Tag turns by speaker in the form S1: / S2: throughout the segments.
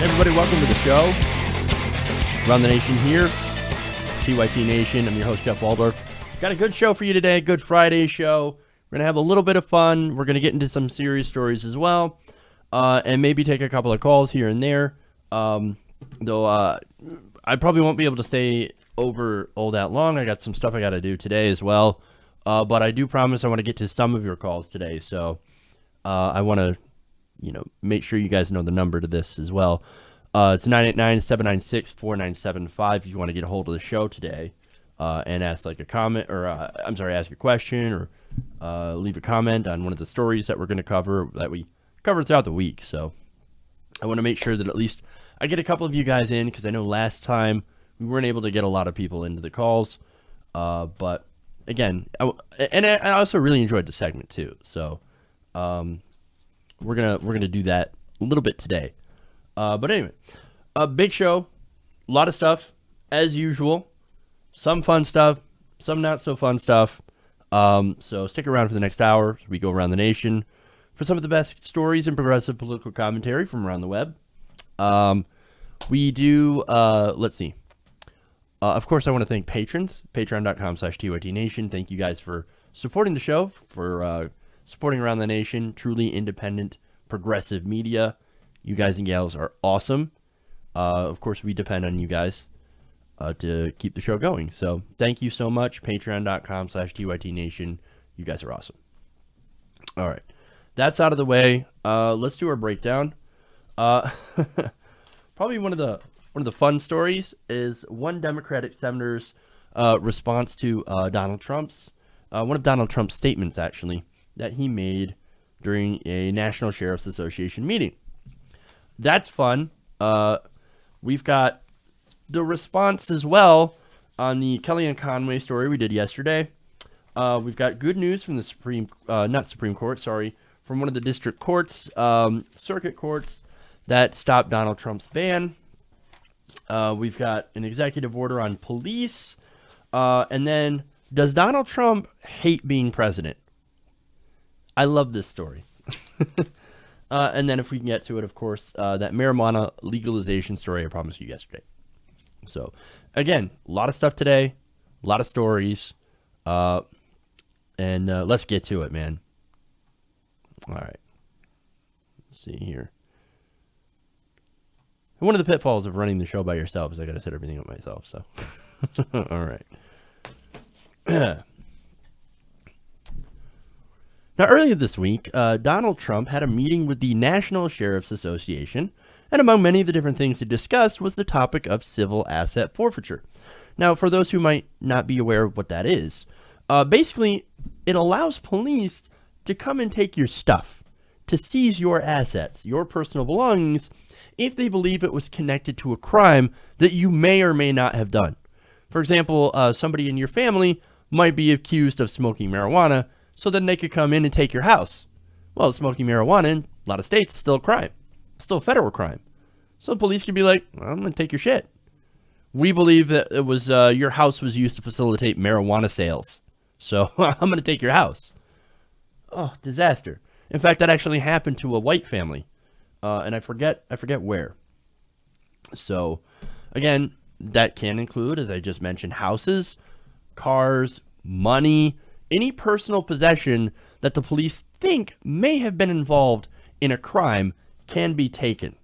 S1: Everybody, welcome to the show. Around the Nation here, TYT Nation. I'm your host, Jeff Waldorf. Got a good show for you today, good Friday show. We're going to have a little bit of fun. We're going to get into some serious stories as well, and maybe take a couple of calls here and there. Though I probably won't be able to stay over all that long. I got some stuff I got to do today as well, but I do promise I want to get to some of your calls today, so I want to make sure you guys know the number to this as well. It's 989-796-4975 if you want to get a hold of the show today and ask like a comment or ask a question or leave a comment on one of the stories that we're going to cover that we cover throughout the week. So I want to make sure that at least I get a couple of you guys in, because I know last time we weren't able to get a lot of people into the calls. But again, I also really enjoyed the segment too. So we're gonna do that a little bit today. But anyway, a big show, a lot of stuff as usual. Some fun stuff, some not so fun stuff. So stick around for the next hour as we go around the nation for some of the best stories and progressive political commentary from around the web. We do, let's see. Of course, I want to thank patrons, patreon.com/TYTNation. Thank you guys for supporting the show, for supporting Around the Nation, truly independent, progressive media. You guys and gals are awesome. Of course, we depend on you guys to keep the show going. So thank you so much. Patreon.com/TYTNation. You guys are awesome. All right. That's out of the way. Let's do our breakdown. Probably one of the fun stories is one Democratic senator's response to Donald Trump's one of Donald Trump's statements, actually, that he made during a National Sheriff's Association meeting. That's fun. We've got the response as well on the Kellyanne Conway story we did yesterday. We've got good news from the from one of the district courts, circuit courts, that stopped Donald Trump's ban. We've got an executive order on police. And then, does Donald Trump hate being president? I love this story. And then if we can get to it, of course, that marijuana legalization story I promised you yesterday. So, again, a lot of stuff today, a lot of stories, and let's get to it, man. All right. Let's see here. One of the pitfalls of running the show by yourself is I got to set everything up myself, so. All right. Now, earlier this week, Donald Trump had a meeting with the National Sheriff's Association, and among many of the different things he discussed was the topic of civil asset forfeiture. Now, for those who might not be aware of what that is, basically, it allows police to come and take your stuff, to seize your assets, your personal belongings, if they believe it was connected to a crime that you may or may not have done. For example, somebody in your family might be accused of smoking marijuana, so then they could come in and take your house. Well, smoking marijuana in a lot of states is still a crime. It's still a federal crime. So the police could be like, well, I'm going to take your shit. We believe that it was your house was used to facilitate marijuana sales. So I'm going to take your house. Oh, disaster. In fact, that actually happened to a white family. And I forget where. So, again, that can include, as I just mentioned, houses, cars, money, any personal possession that the police think may have been involved in a crime can be taken.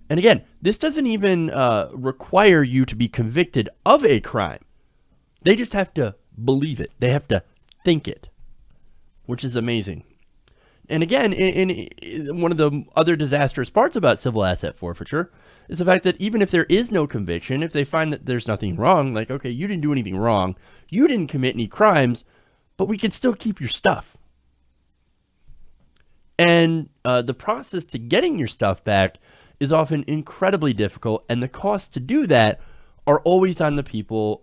S1: And again, this doesn't even require you to be convicted of a crime. They just have to believe it. They have to think it, which is amazing. And again, in one of the other disastrous parts about civil asset forfeiture is the fact that even if there is no conviction, if they find that there's nothing wrong, like, okay, you didn't do anything wrong, you didn't commit any crimes, but we can still keep your stuff. And the process to getting your stuff back is often incredibly difficult, and the costs to do that are always on the people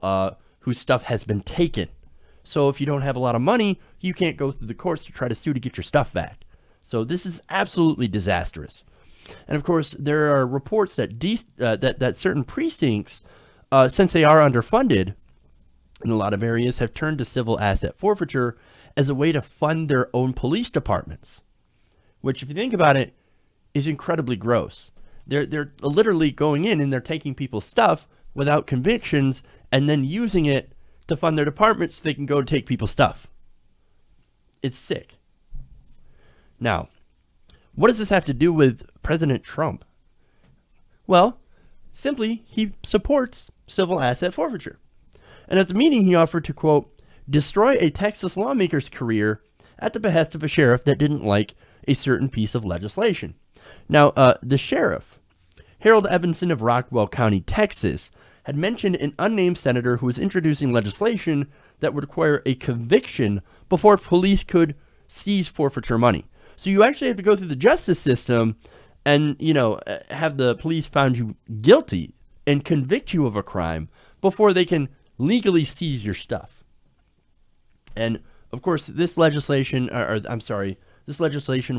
S1: whose stuff has been taken. So if you don't have a lot of money, you can't go through the courts to try to sue to get your stuff back. So this is absolutely disastrous. And of course, there are reports that that certain precincts, since they are underfunded in a lot of areas, have turned to civil asset forfeiture as a way to fund their own police departments, which, if you think about it, is incredibly gross. They're literally going in and they're taking people's stuff without convictions and then using it to fund their departments so they can go take people's stuff. It's sick. Now, what does this have to do with President Trump? Well, simply, he supports civil asset forfeiture. And at the meeting, he offered to, quote, destroy a Texas lawmaker's career at the behest of a sheriff that didn't like a certain piece of legislation. Now, the sheriff, Harold Evanson of Rockwell County, Texas, had mentioned an unnamed senator who was introducing legislation that would require a conviction before police could seize forfeiture money. So you actually have to go through the justice system and, have the police found you guilty and convict you of a crime before they can legally seize your stuff. And of course, this legislation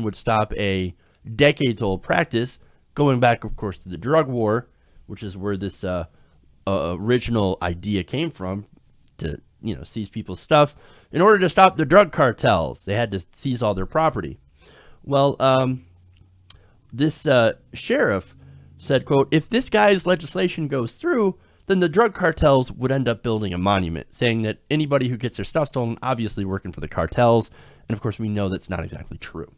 S1: would stop a decades-old practice going back, of course, to the drug war, which is where this original idea came from, to seize people's stuff. In order to stop the drug cartels, they had to seize all their property. Well, this sheriff said, quote, if this guy's legislation goes through, then the drug cartels would end up building a monument, saying that anybody who gets their stuff stolen, obviously working for the cartels. And of course, we know that's not exactly true.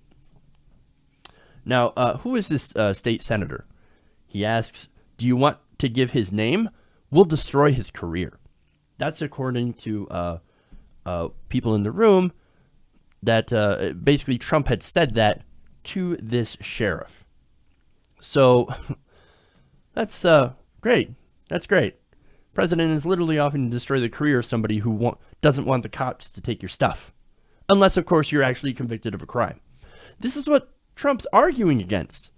S1: Now, who is this state senator? He asks, do you want to give his name? We'll destroy his career. That's according to people in the room, that basically Trump had said that to this sheriff. So that's great. That's great. President is literally offering to destroy the career of somebody who doesn't want the cops to take your stuff. Unless, of course, you're actually convicted of a crime. This is what Trump's arguing against.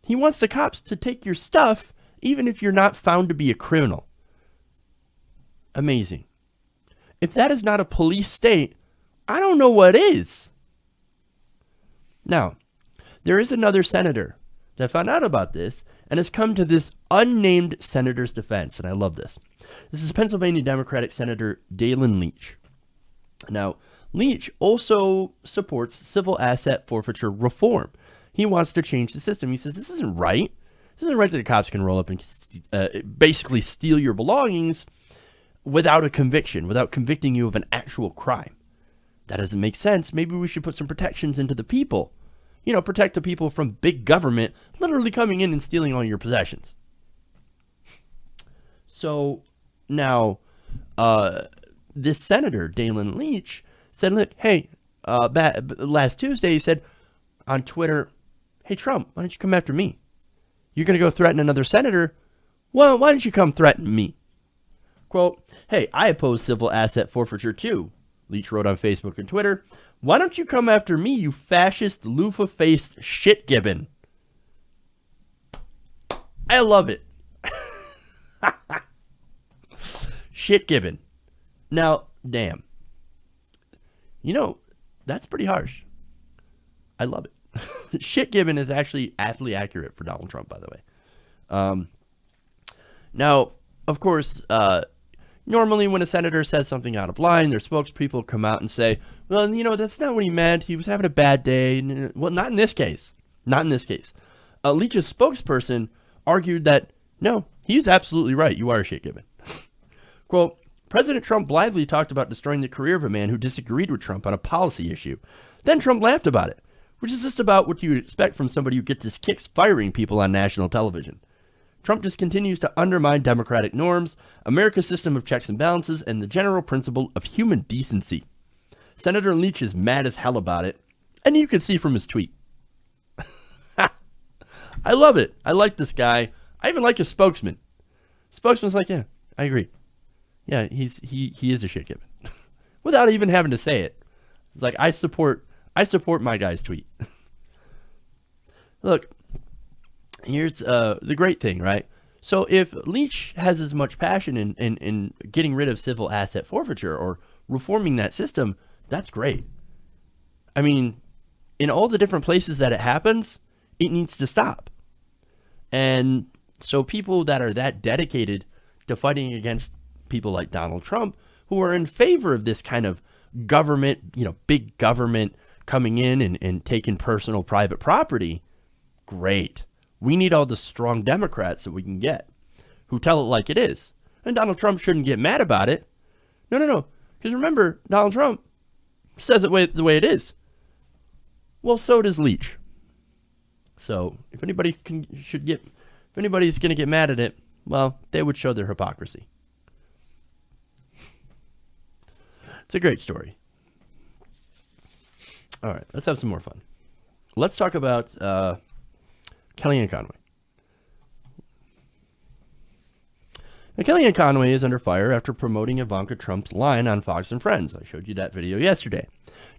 S1: He wants the cops to take your stuff even if you're not found to be a criminal. Amazing. If that is not a police state, I don't know what is. Now, there is another senator that found out about this and has come to this unnamed senator's defense, and I love this. This is Pennsylvania Democratic Senator Dalen Leach. Now, Leach also supports civil asset forfeiture reform. He wants to change the system. He says, this isn't right. This isn't right that the cops can roll up and basically steal your belongings without a conviction, without convicting you of an actual crime. That doesn't make sense. Maybe we should put some protections into the people. Protect the people from big government literally coming in and stealing all your possessions. So now, this senator, Dalen Leach, said, look, hey, last Tuesday, he said on Twitter, hey, Trump, why don't you come after me? You're going to go threaten another senator? Well, why don't you come threaten me? Quote, hey, I oppose civil asset forfeiture too, Leach wrote on Facebook and Twitter. Why don't you come after me, you fascist, loofah-faced shit-gibbon? I love it. Shit-gibbon. Now, damn. That's pretty harsh. I love it. Shit-gibbon is actually aptly accurate for Donald Trump, by the way. Now, of course, normally when a senator says something out of line, their spokespeople come out and say, well, that's not what he meant. He was having a bad day. Well, not in this case. Not in this case. Leach's spokesperson argued that, no, he's absolutely right. You are a shit-gibbon. Quote, President Trump blithely talked about destroying the career of a man who disagreed with Trump on a policy issue. Then Trump laughed about it, which is just about what you would expect from somebody who gets his kicks firing people on national television. Trump just continues to undermine democratic norms, America's system of checks and balances, and the general principle of human decency. Senator Leach is mad as hell about it, and you can see from his tweet. I love it. I like this guy. I even like his spokesman. Spokesman's like, yeah, I agree. Yeah, he is a shit gibbon. Without even having to say it. It's like, I support my guy's tweet. Look, here's the great thing, right? So if Leach has as much passion in getting rid of civil asset forfeiture or reforming that system, that's great. I mean, in all the different places that it happens, it needs to stop. And so people that are that dedicated to fighting against people like Donald Trump, who are in favor of this kind of government, big government coming in and taking personal private property, great. We need all the strong Democrats that we can get who tell it like it is. And Donald Trump shouldn't get mad about it. No. Because remember, Donald Trump says it the way it is. Well, so does Leach. So if anybody's going to get mad at it, well, they would show their hypocrisy. It's a great story. All right, let's have some more fun. Let's talk about Kellyanne Conway. Now, Kellyanne Conway is under fire after promoting Ivanka Trump's line on Fox and Friends. I showed you that video yesterday.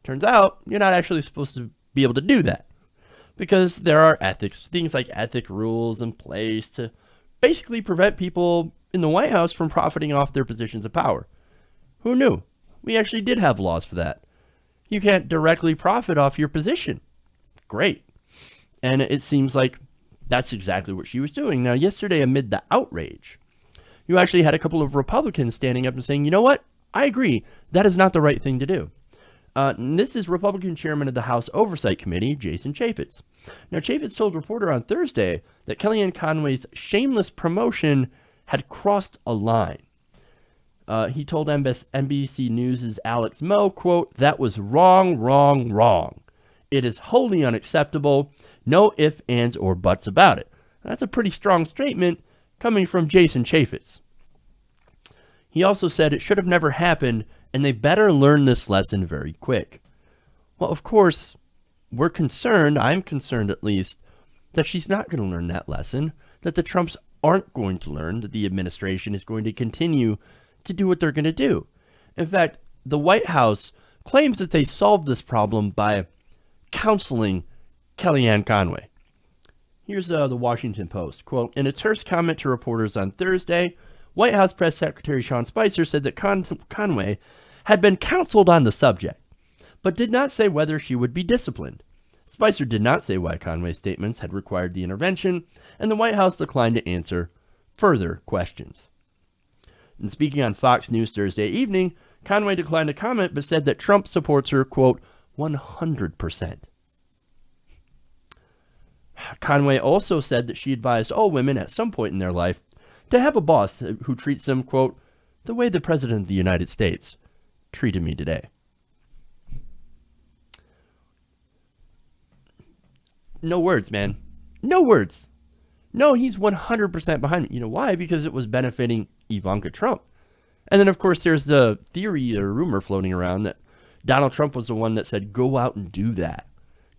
S1: Turns out you're not actually supposed to be able to do that because there are things like ethic rules in place to basically prevent people in the White House from profiting off their positions of power. Who knew? We actually did have laws for that. You can't directly profit off your position. Great. And it seems like that's exactly what she was doing. Now, yesterday, amid the outrage, you actually had a couple of Republicans standing up and saying, you know what? I agree. That is not the right thing to do. And this is Republican chairman of the House Oversight Committee, Jason Chaffetz. Now, Chaffetz told a reporter on Thursday that Kellyanne Conway's shameless promotion had crossed a line. He told NBC News' Alex Moe, quote, "That was wrong. It is wholly unacceptable. No ifs, ands, or buts about it." That's a pretty strong statement coming from Jason Chaffetz. He also said it should have never happened, and they better learn this lesson very quick. Well, of course, we're concerned, I'm concerned at least, that she's not going to learn that lesson, that the Trumps aren't going to learn, that the administration is going to continue to do what they're going to do. In fact, the White House claims that they solved this problem by counseling Kellyanne Conway. Here's the Washington Post. Quote, in a terse comment to reporters on Thursday, White House Press Secretary Sean Spicer said that Conway had been counseled on the subject, but did not say whether she would be disciplined. Spicer did not say why Conway's statements had required the intervention, and the White House declined to answer further questions. And speaking on Fox News Thursday evening, Conway declined to comment but said that Trump supports her, quote, 100%. Conway also said that she advised all women at some point in their life to have a boss who treats them, quote, the way the President of the United States treated me today. No words, man. No words. No, he's 100% behind me. You know why? Because it was benefiting Ivanka Trump. And then, of course, there's the theory or rumor floating around that Donald Trump was the one that said, go out and do that.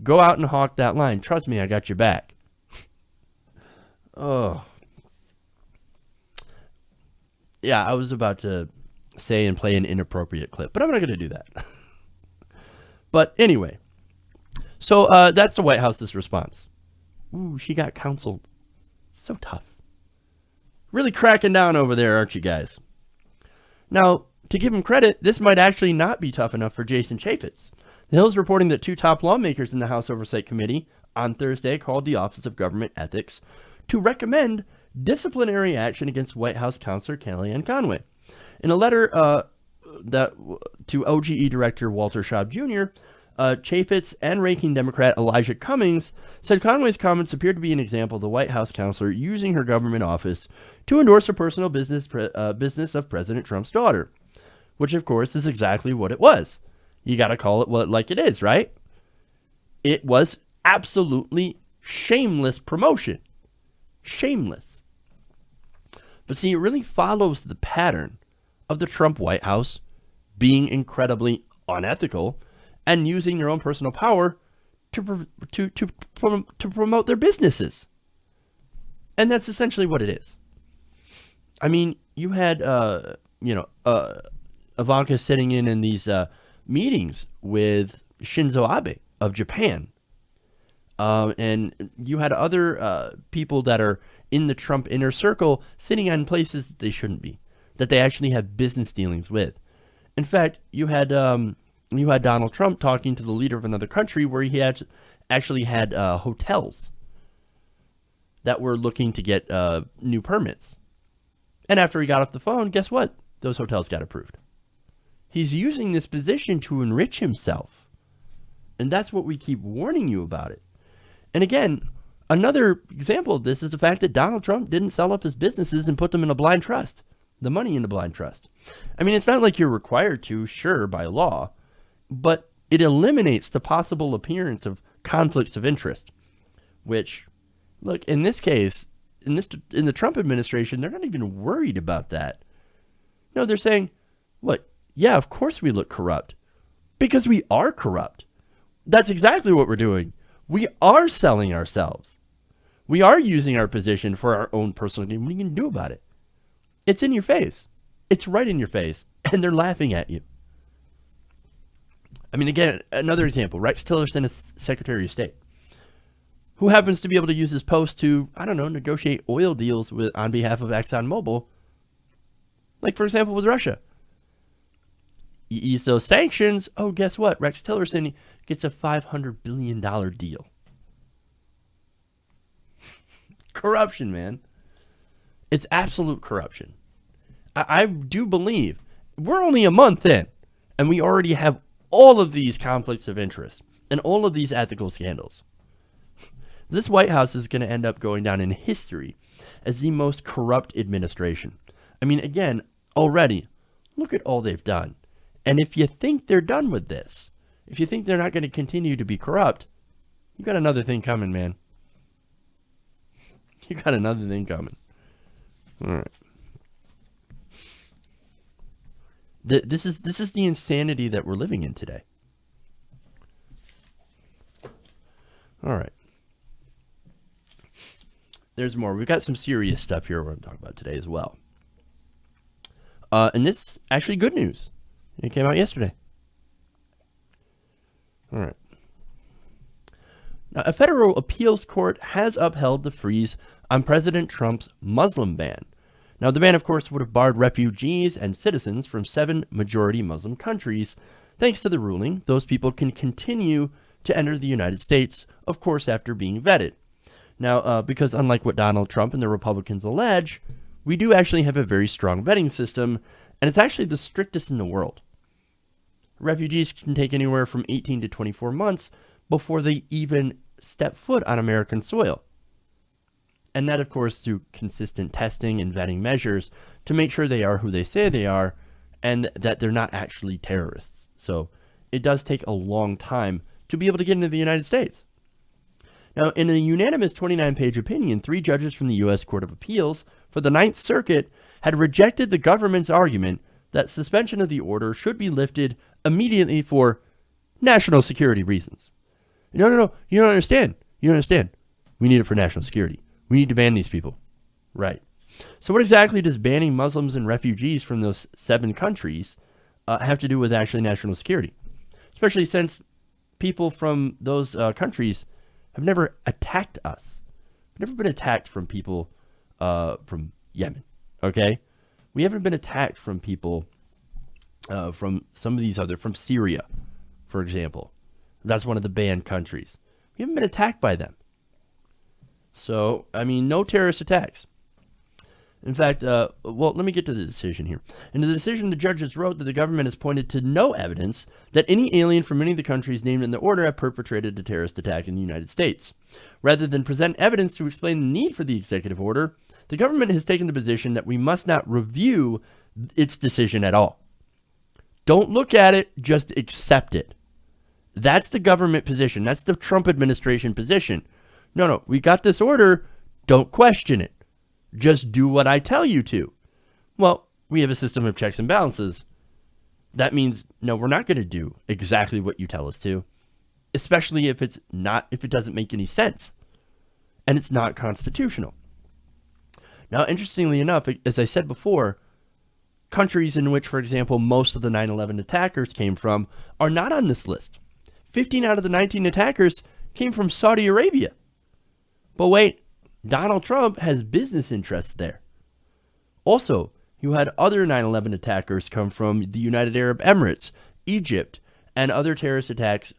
S1: Go out and hawk that line. Trust me, I got your back. Oh. Yeah, I was about to say and play an inappropriate clip, but I'm not going to do that. But anyway, so that's the White House's response. Ooh, she got counseled. So tough. Really cracking down over there, aren't you guys? Now, to give him credit, this might actually not be tough enough for Jason Chaffetz. The Hill is reporting that two top lawmakers in the House Oversight Committee on Thursday called the Office of Government Ethics to recommend disciplinary action against White House counselor Kellyanne Conway. In a letter to OGE Director Walter Schaub Jr., Chaffetz and ranking Democrat Elijah Cummings said Conway's comments appeared to be an example of the White House counselor using her government office to endorse a personal business of President Trump's daughter, which, of course, is exactly what it was. You got to call it like it is, right? It was absolutely shameless promotion. Shameless. But see, it really follows the pattern of the Trump White House being incredibly unethical and using their own personal power to promote their businesses. And that's essentially what it is. I mean, you had, Ivanka sitting in these meetings with Shinzo Abe of Japan. And you had other people that are in the Trump inner circle sitting on places that they shouldn't be, that they actually have business dealings with. In fact, you had Donald Trump talking to the leader of another country where he actually had hotels that were looking to get new permits. And after he got off the phone, guess what? Those hotels got approved. He's using this position to enrich himself. And that's what we keep warning you about it. And again, Another example of this is the fact that Donald Trump didn't sell up his businesses and put them in a blind trust, the money in a blind trust. I mean, it's not like you're required to, sure, by law, but it eliminates the possible appearance of conflicts of interest, which, look, in this case, in the Trump administration, they're not even worried about that. No, they're saying, what? Yeah, of course we look corrupt because we are corrupt. That's exactly what we're doing. We are selling ourselves. We are using our position for our own personal gain. What are you going to do about it? It's in your face. It's right in your face. And they're laughing at you. I mean, again, another example. Rex Tillerson is Secretary of State, who happens to be able to use his post to, I don't know, negotiate oil deals on behalf of ExxonMobil. Like, for example, with Russia. You ease those sanctions. Oh, guess what? Rex Tillerson gets a $500 billion deal. Corruption, man. It's absolute corruption. I do believe we're only a month in, and we already have all of these conflicts of interest and all of these ethical scandals. This White House is going to end up going down in history as the most corrupt administration. I mean, again, already, look at all they've done. And if you think they're done with this, if you think they're not going to continue to be corrupt, you got another thing coming, man. You got another thing coming. All right. This is the insanity that we're living in today. All right. There's more. We've got some serious stuff here we're going to talk about today as well. And this is actually good news. It came out yesterday. All right. Now, a federal appeals court has upheld the freeze on President Trump's Muslim ban. Now, the ban, of course, would have barred refugees and citizens from 7 majority Muslim countries. Thanks to the ruling, those people can continue to enter the United States, of course, after being vetted. Now, because unlike what Donald Trump and the Republicans allege, we do actually have a very strong vetting system, and it's actually the strictest in the world. Refugees can take anywhere from 18 to 24 months before they even step foot on American soil. And that, of course, through consistent testing and vetting measures to make sure they are who they say they are and that they're not actually terrorists. So it does take a long time to be able to get into the United States. Now, in a unanimous 29-page opinion, 3 judges from the U.S. Court of Appeals for the Ninth Circuit had rejected the government's argument that suspension of the order should be lifted immediately for national security reasons. No, you don't understand. You don't understand. We need it for national security. We need to ban these people. Right. So what exactly does banning Muslims and refugees from those 7 countries have to do with actually national security? Especially since people from those countries have never attacked us. We've never been attacked from people from Yemen. Okay? We haven't been attacked from people from some of these other, from Syria, for example. That's one of the banned countries. We haven't been attacked by them. So, I mean, no terrorist attacks. In fact, well, let me get to the decision here. In the decision, the judges wrote that the government has pointed to no evidence that any alien from any of the countries named in the order have perpetrated a terrorist attack in the United States. Rather than present evidence to explain the need for the executive order, the government has taken the position that we must not review its decision at all. Don't look at it, just accept it. That's the government position. That's the Trump administration position. No, we got this order. Don't question it. Just do what I tell you to. Well, we have a system of checks and balances. That means, no, we're not going to do exactly what you tell us to, especially if it doesn't make any sense and it's not constitutional. Now, interestingly enough, as I said before, countries in which, for example, most of the 9/11 attackers came from are not on this list. 15 out of the 19 attackers came from Saudi Arabia. But wait, Donald Trump has business interests there. Also, you had other 9/11 attackers come from the United Arab Emirates, Egypt, and other terrorist attacks,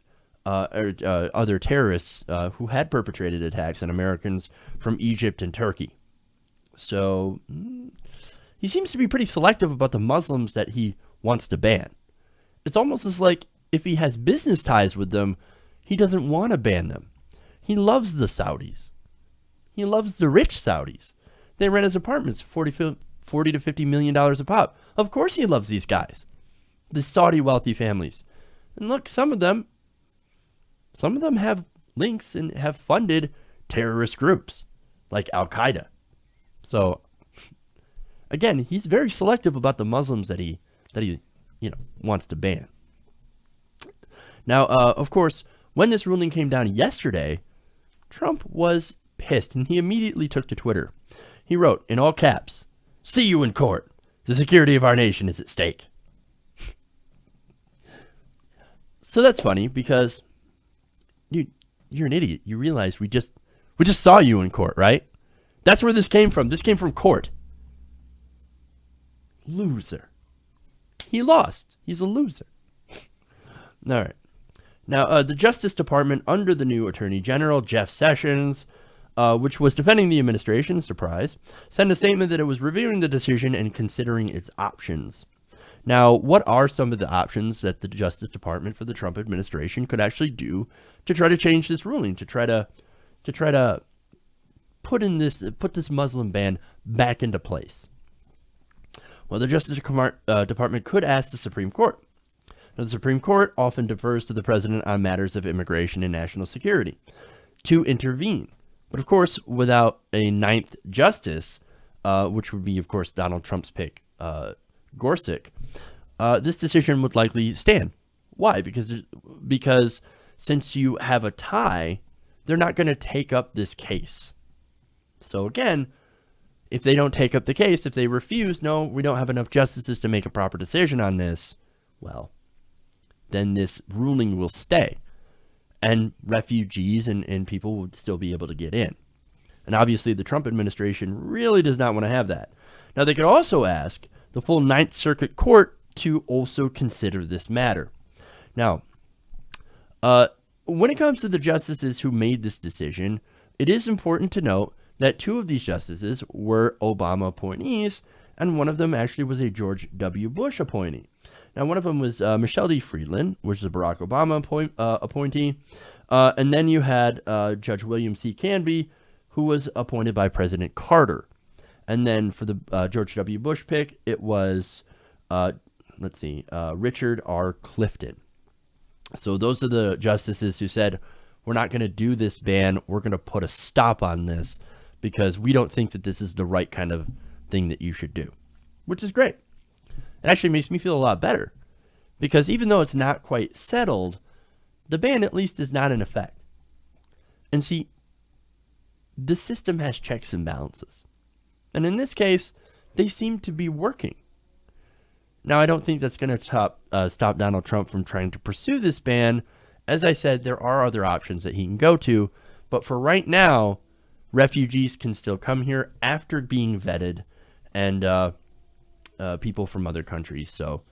S1: other terrorists who had perpetrated attacks on Americans from Egypt and Turkey. So he seems to be pretty selective about the Muslims that he wants to ban. It's almost as like if he has business ties with them, he doesn't want to ban them. He loves the Saudis. He loves the rich Saudis. They rent his apartments $40 to $50 million a pop. Of course he loves these guys, the Saudi wealthy families. And look, some of them have links and have funded terrorist groups like Al-Qaeda. So again, he's very selective about the Muslims that he wants to ban. Now, of course, when this ruling came down yesterday, Trump was pissed, and he immediately took to Twitter. He wrote, in all caps, "See you in court. The security of our nation is at stake." So that's funny because you're an idiot. You realize we just saw you in court, right? That's where this came from. This came from court. Loser. He lost. He's a loser. All right. Now, the Justice Department under the new Attorney General, Jeff Sessions, which was defending the administration, surprise, sent a statement that it was reviewing the decision and considering its options. Now, what are some of the options that the Justice Department for the Trump administration could actually do to try to change this ruling, to try to put this Muslim ban back into place? Well, the Justice Department could ask the Supreme Court. Now, the Supreme Court often defers to the president on matters of immigration and national security to intervene. But of course, without a ninth justice, which would be, of course, Donald Trump's pick, Gorsuch, this decision would likely stand. Why? Because since you have a tie, they're not going to take up this case. So again, if they don't take up the case, if they refuse, no, we don't have enough justices to make a proper decision on this, well, then this ruling will stay. And refugees and people would still be able to get in. And obviously, the Trump administration really does not want to have that. Now, they could also ask the full Ninth Circuit Court to also consider this matter. Now, when it comes to the justices who made this decision, it is important to note that two of these justices were Obama appointees, and one of them actually was a George W. Bush appointee. Now, one of them was Michelle D. Friedland, which is a Barack Obama appointee. And then you had Judge William C. Canby, who was appointed by President Carter. And then for the George W. Bush pick, it was, Richard R. Clifton. So those are the justices who said, we're not going to do this ban. We're going to put a stop on this because we don't think that this is the right kind of thing that you should do, which is great. It actually makes me feel a lot better because even though it's not quite settled, the ban at least is not in effect. And see, the system has checks and balances. And in this case, they seem to be working. Now, I don't think that's going to stop Donald Trump from trying to pursue this ban. As I said, there are other options that he can go to. But for right now, refugees can still come here after being vetted and people from other countries. So,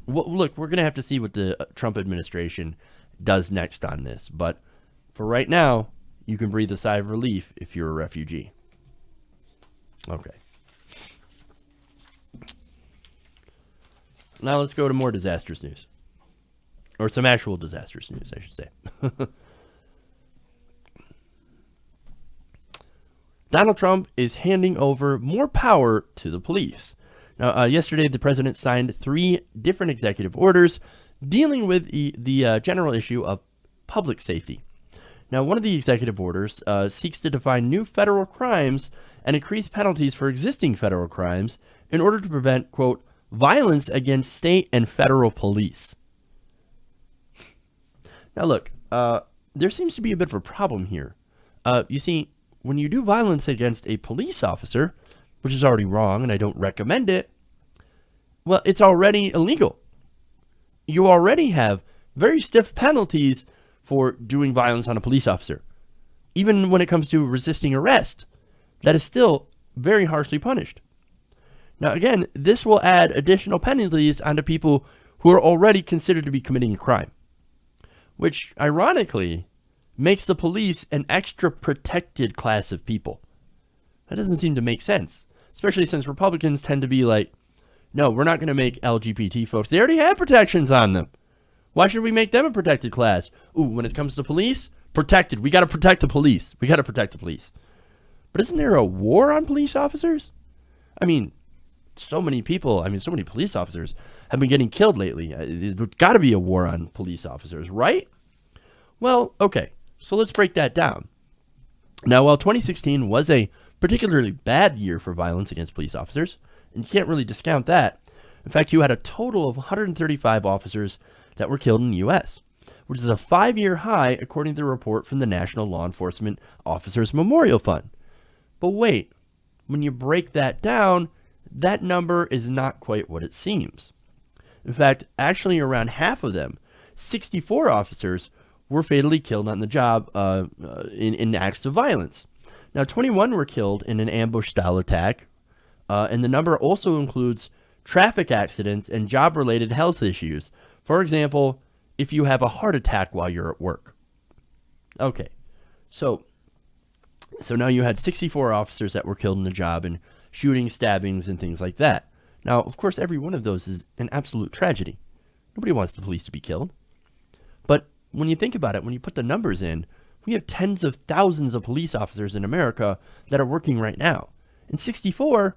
S1: look, we're going to have to see what the Trump administration does next on this. But for right now, you can breathe a sigh of relief if you're a refugee. Okay. Now let's go to more disastrous news. Or some actual disastrous news, I should say. Donald Trump is handing over more power to the police. Now, yesterday, the president signed 3 different executive orders dealing with the general issue of public safety. Now, one of the executive orders seeks to define new federal crimes and increase penalties for existing federal crimes in order to prevent, quote, violence against state and federal police. Now, look, there seems to be a bit of a problem here. You see, when you do violence against a police officer, which is already wrong and I don't recommend it, well, it's already illegal. You already have very stiff penalties for doing violence on a police officer. Even when it comes to resisting arrest, that is still very harshly punished. Now, again, this will add additional penalties onto people who are already considered to be committing a crime, which, ironically, makes the police an extra protected class of people. That doesn't seem to make sense, especially since Republicans tend to be like, no, we're not going to make LGBT folks. They already have protections on them. Why should we make them a protected class? Ooh, when it comes to police, protected. We got to protect the police. We got to protect the police. But isn't there a war on police officers? I mean, so many police officers have been getting killed lately. There's got to be a war on police officers, right? Well, okay. So let's break that down. Now, while 2016 was a particularly bad year for violence against police officers, and you can't really discount that. In fact, you had a total of 135 officers that were killed in the U.S., which is a 5-year high according to the report from the National Law Enforcement Officers Memorial Fund. But wait, when you break that down, that number is not quite what it seems. In fact, actually around half of them, 64 officers, were fatally killed on the job in acts of violence. Now, 21 were killed in an ambush-style attack, and the number also includes traffic accidents and job-related health issues. For example, if you have a heart attack while you're at work. Okay, so now you had 64 officers that were killed in the job and shootings, stabbings, and things like that. Now, of course, every one of those is an absolute tragedy. Nobody wants the police to be killed. But when you think about it, when you put the numbers in, we have tens of thousands of police officers in America that are working right now. And 64,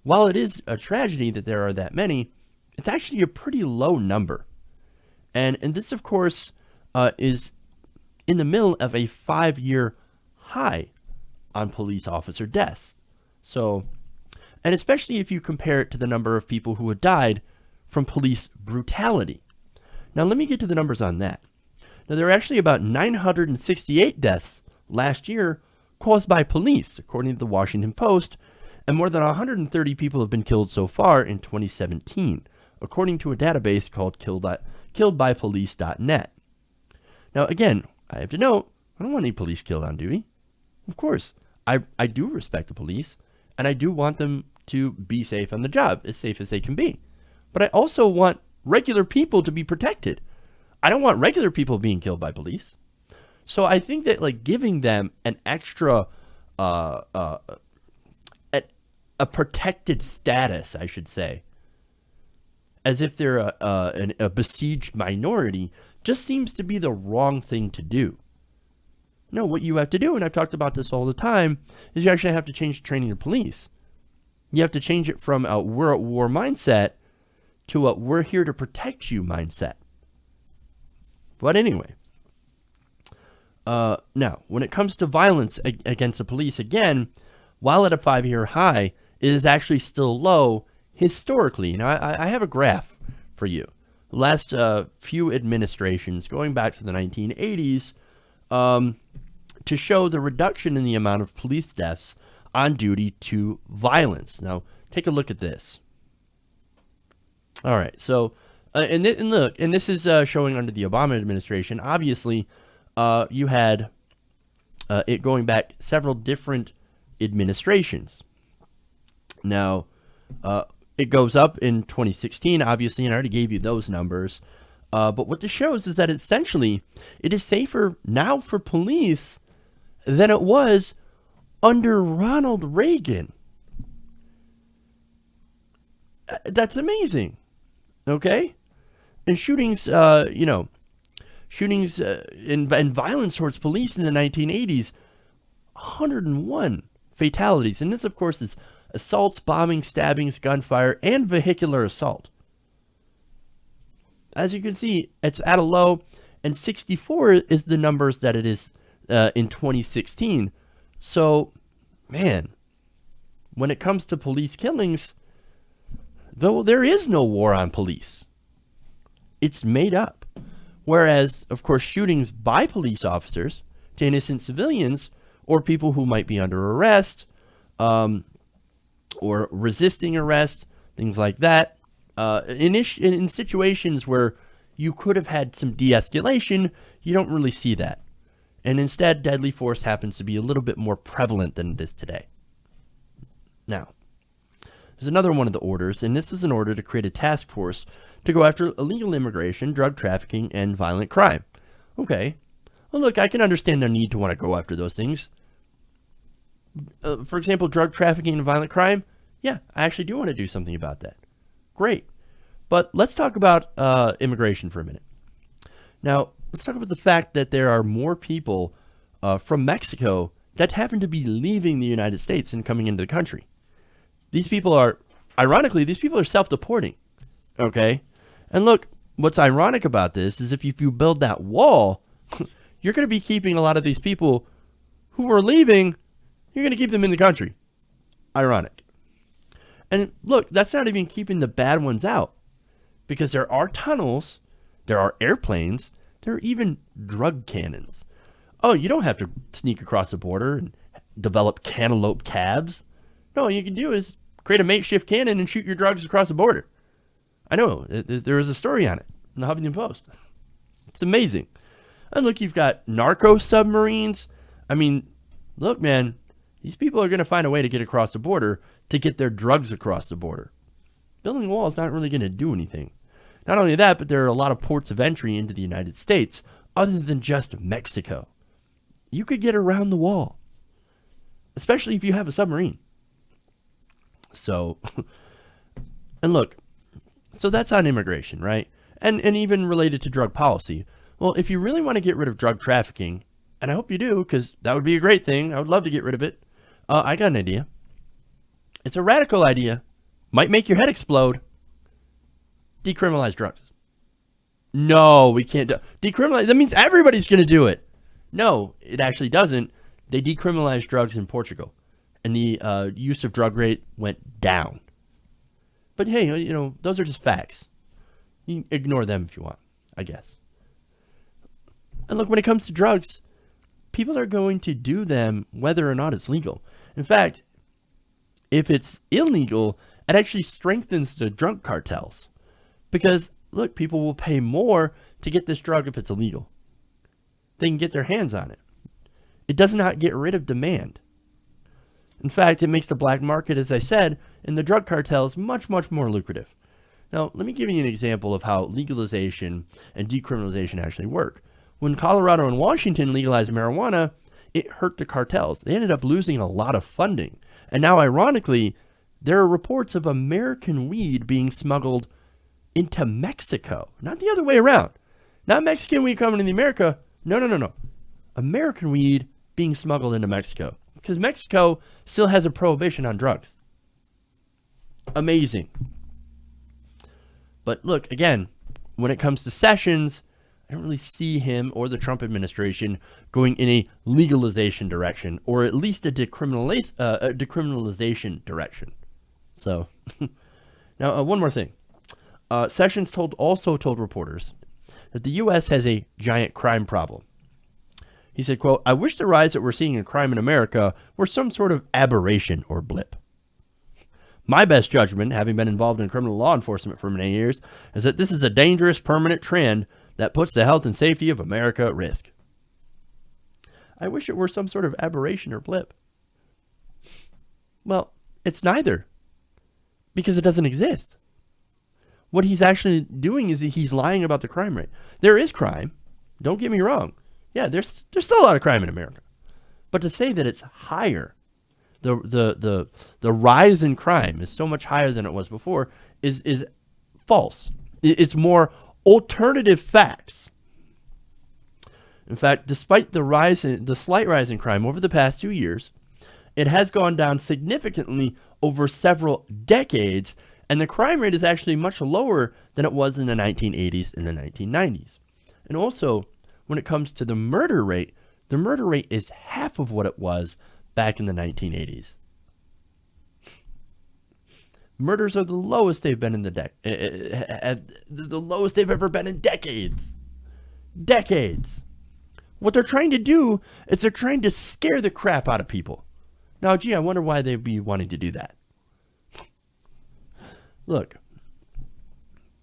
S1: while it is a tragedy that there are that many, it's actually a pretty low number. And this, of course, is in the middle of a 5-year high on police officer deaths. So, and especially if you compare it to the number of people who had died from police brutality. Now, let me get to the numbers on that. Now, there are actually about 968 deaths last year caused by police, according to the Washington Post, and more than 130 people have been killed so far in 2017, according to a database called killedbypolice.net. Now, again, I have to note, I don't want any police killed on duty. Of course, I do respect the police, and I do want them to be safe on the job, as safe as they can be. But I also want regular people to be protected. I don't want regular people being killed by police. So I think that giving them an extra, a protected status, I should say, as if they're a besieged minority, just seems to be the wrong thing to do. No, what you have to do, and I've talked about this all the time, is you actually have to change the training of police. You have to change it from a we're at war mindset to a we're here to protect you mindset. But anyway, now, when it comes to violence against the police, again, while at a 5-year high, it is actually still low historically. Now, I have a graph for you. The last few administrations, going back to the 1980s, to show the reduction in the amount of police deaths on duty to violence. Now, take a look at this. All right, so, and look, and this is showing under the Obama administration. Obviously, you had it going back several different administrations. Now, it goes up in 2016, obviously, and I already gave you those numbers. But what this shows is that essentially it is safer now for police than it was under Ronald Reagan. That's amazing. Okay? And shootings, shootings and violence towards police in the 1980s, 101 fatalities. And this, of course, is assaults, bombings, stabbings, gunfire, and vehicular assault. As you can see, it's at a low, and 64 is the numbers that it is in 2016. So, man, when it comes to police killings, though there is no war on police, it's made up. Whereas, of course, shootings by police officers to innocent civilians or people who might be under arrest or resisting arrest, things like that, in situations where you could have had some de-escalation, you don't really see that. And instead, deadly force happens to be a little bit more prevalent than it is today. Now, there's another one of the orders, and this is an order to create a task force to go after illegal immigration, drug trafficking, and violent crime. Okay. Well, look, I can understand their need to want to go after those things. For example, drug trafficking and violent crime. Yeah, I actually do want to do something about that. Great. But let's talk about immigration for a minute. Now, let's talk about the fact that there are more people from Mexico that happen to be leaving the United States and coming into the country. These people are, ironically, these people are self-deporting. Okay? And look, what's ironic about this is if you build that wall, you're going to be keeping a lot of these people who are leaving, you're going to keep them in the country. Ironic. And look, that's not even keeping the bad ones out, because there are tunnels, there are airplanes, there are even drug cannons. Oh, you don't have to sneak across the border and develop cantaloupe cabs. No, all you can do is create a makeshift cannon and shoot your drugs across the border. I know, there is a story on it in the Huffington Post. It's amazing. And look, you've got narco submarines. I mean, look, man, these people are going to find a way to get across the border to get their drugs across the border. Building a wall is not really going to do anything. Not only that, but there are a lot of ports of entry into the United States other than just Mexico. You could get around the wall, especially if you have a submarine. So, and look, so that's on immigration, right? And even related to drug policy. Well, if you really want to get rid of drug trafficking, and I hope you do, because that would be a great thing. I would love to get rid of it. I got an idea. It's a radical idea. Might make your head explode. Decriminalize drugs. No, we can't decriminalize. That means everybody's going to do it. No, it actually doesn't. They decriminalized drugs in Portugal, and the use of drug rate went down. But hey, you know, those are just facts. You can ignore them if you want, I guess. And look, when it comes to drugs, people are going to do them whether or not it's legal. In fact, if it's illegal, it actually strengthens the drug cartels. Because, look, people will pay more to get this drug if it's illegal. They can get their hands on it. It does not get rid of demand. In fact, it makes the black market, as I said, and the drug cartels much, much more lucrative. Now, let me give you an example of how legalization and decriminalization actually work. When Colorado and Washington legalized marijuana, it hurt the cartels. They ended up losing a lot of funding. And now, ironically, there are reports of American weed being smuggled into Mexico. Not the other way around. Not Mexican weed coming into America. No. American weed being smuggled into Mexico. Because Mexico still has a prohibition on drugs. Amazing. But look, again, when it comes to Sessions, I don't really see him or the Trump administration going in a legalization direction, or at least a decriminalization direction. So, now one more thing. Sessions also told reporters that the U.S. has a giant crime problem. He said, quote, "I wish the rise that we're seeing in crime in America were some sort of aberration or blip. My best judgment, having been involved in criminal law enforcement for many years, is that this is a dangerous, permanent trend that puts the health and safety of America at risk." I wish it were some sort of aberration or blip. Well, it's neither, because it doesn't exist. What he's actually doing is he's lying about the crime rate. There is crime. Don't get me wrong. Yeah, there's still a lot of crime in America. But to say that it's higher, the rise in crime is so much higher than it was before is false. It's more alternative facts. In fact, despite the slight rise in crime over the past 2 years, it has gone down significantly over several decades, and the crime rate is actually much lower than it was in the 1980s and the 1990s. And also, when it comes to the murder rate is half of what it was back in the 1980s. Murders are the lowest they've been in the lowest they've ever been in decades. Decades. What they're trying to do is they're trying to scare the crap out of people. Now, gee, I wonder why they'd be wanting to do that. Look,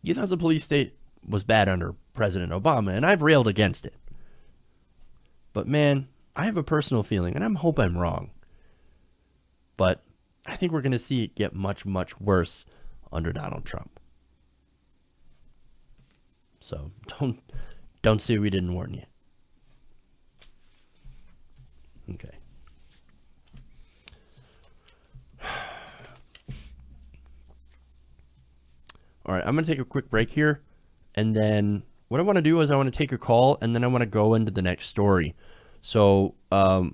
S1: you thought the police state was bad under President Obama, and I've railed against it. But man, I have a personal feeling, and I hope I'm wrong, but I think we're going to see it get much, much worse under Donald Trump. So don't say we didn't warn you. Okay. All right, I'm going to take a quick break here, and then what I want to do is I want to take a call, and then I want to go into the next story. So I'll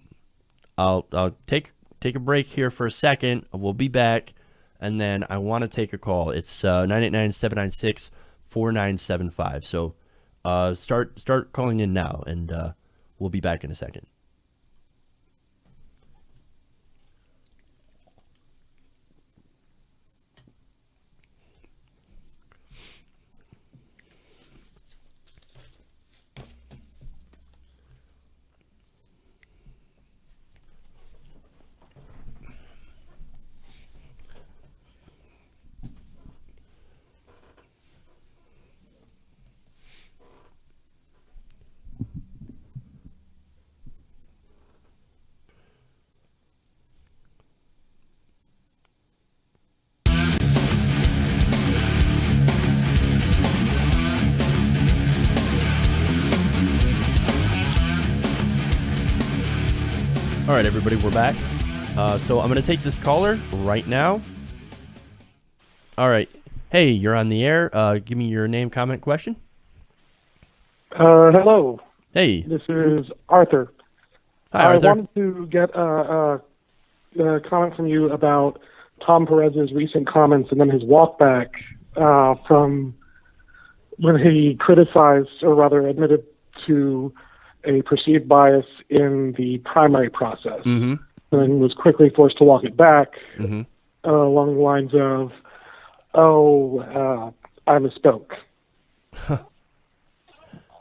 S1: take a break here for a second. We'll be back, and then I want to take a call. It's 989-796-4975. So start calling in now, and we'll be back in a second. All right, everybody, we're back. So I'm going to take this caller right now. All right. Hey, you're on the air. Give me your name, comment, question.
S2: Hello.
S1: Hey.
S2: This is Arthur.
S1: Hi, Arthur.
S2: I wanted to get a comment from you about Tom Perez's recent comments and then his walk back from when he criticized, or rather admitted to, a perceived bias in the primary process, and was quickly forced to walk it back along the lines of, I misspoke.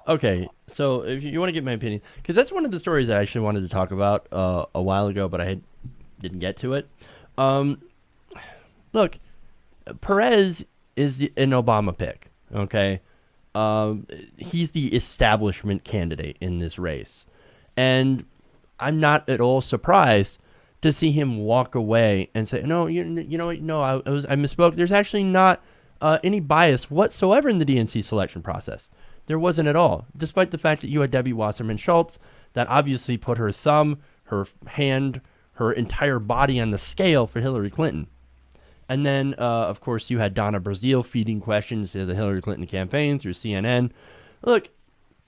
S1: Okay, so if you want to get my opinion, because that's one of the stories I actually wanted to talk about a while ago, but I didn't get to it. Look, Perez is an Obama pick, okay? He's the establishment candidate in this race. And I'm not at all surprised to see him walk away and say, no, you know what, no, I misspoke. There's actually not any bias whatsoever in the DNC selection process. There wasn't at all, despite the fact that you had Debbie Wasserman Schultz that obviously put her thumb, her hand, her entire body on the scale for Hillary Clinton. And then, of course, you had Donna Brazile feeding questions to the Hillary Clinton campaign through CNN. Look,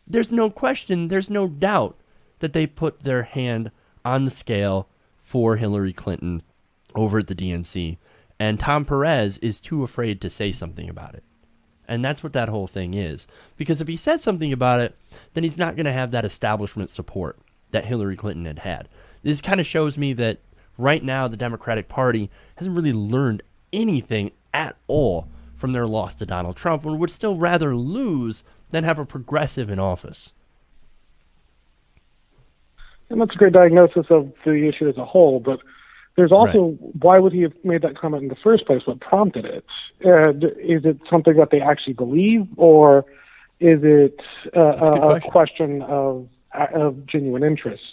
S1: there's no question, there's no doubt that they put their hand on the scale for Hillary Clinton over at the DNC. And Tom Perez is too afraid to say something about it. And that's what that whole thing is. Because if he says something about it, then he's not going to have that establishment support that Hillary Clinton had. This kind of shows me that right now the Democratic Party hasn't really learned anything at all from their loss to Donald Trump, and would still rather lose than have a progressive in office.
S2: And that's a great diagnosis of the issue as a whole, but there's also, why would he have made that comment in the first place? What prompted it? Is it something that they actually believe, or is it a question of genuine interest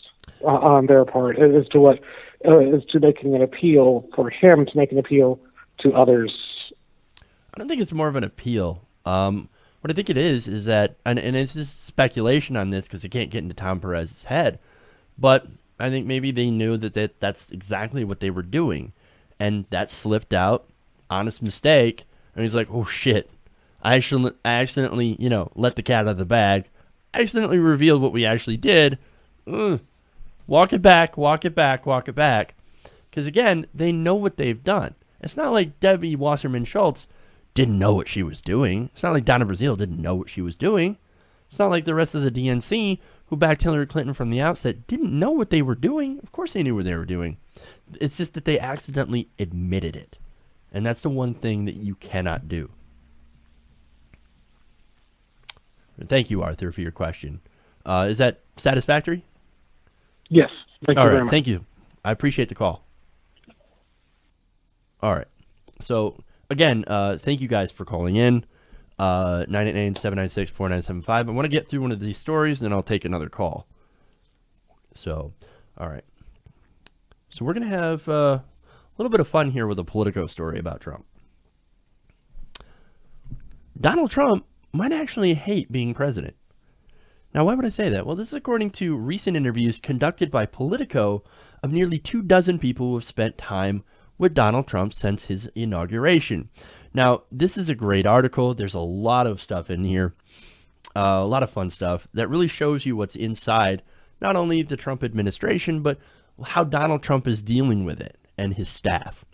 S2: on their part as to what as to making an appeal for him to make an appeal to others?
S1: I don't think it's more of an appeal. What I think it is that, and it's just speculation on this because it can't get into Tom Perez's head, but I think maybe they knew that that's exactly what they were doing, and that slipped out, honest mistake, and he's like, oh shit, I accidentally, let the cat out of the bag, I accidentally revealed what we actually did. Walk it back, because again, they know what they've done. It's not like Debbie Wasserman Schultz didn't know what she was doing. It's not like Donna Brazile didn't know what she was doing. It's not like the rest of the DNC, who backed Hillary Clinton from the outset, didn't know what they were doing. Of course they knew what they were doing. It's just that they accidentally admitted it. And that's the one thing that you cannot do. Thank you, Arthur, for your question. Is that satisfactory?
S2: Yes. Thank you very much.
S1: Thank you. I appreciate the call. All right. So, again, thank you guys for calling in. 989-796-4975. I want to get through one of these stories, and then I'll take another call. So, all right. So we're going to have a little bit of fun here with a Politico story about Trump. Donald Trump might actually hate being president. Now, why would I say that? Well, this is according to recent interviews conducted by Politico of nearly 24 people who have spent time with Donald Trump since his inauguration. Now, this is a great article. There's a lot of stuff in here. A lot of fun stuff that really shows you what's inside not only the Trump administration, but how Donald Trump is dealing with it and his staff.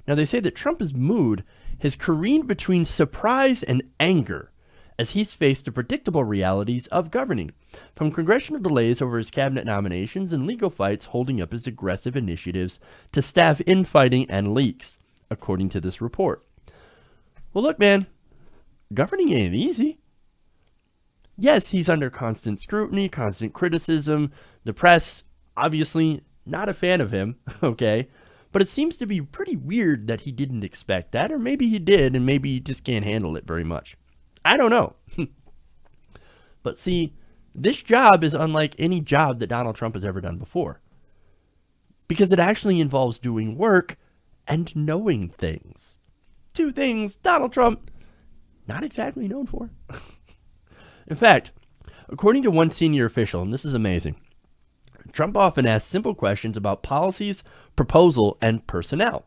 S1: Now, they say that Trump's mood has careened between surprise and anger as he's faced the predictable realities of governing, from congressional delays over his cabinet nominations and legal fights holding up his aggressive initiatives to staff infighting and leaks, according to this report. Well, look, man, governing ain't easy. Yes, he's under constant scrutiny, constant criticism. The press, obviously, not a fan of him, okay? But it seems to be pretty weird that he didn't expect that, or maybe he did, and maybe he just can't handle it very much. I don't know. But see, this job is unlike any job that Donald Trump has ever done before, because it actually involves doing work and knowing things. Two things Donald Trump not exactly known for. In fact, according to one senior official, and this is amazing, Trump often asks simple questions about policies, proposal, and personnel.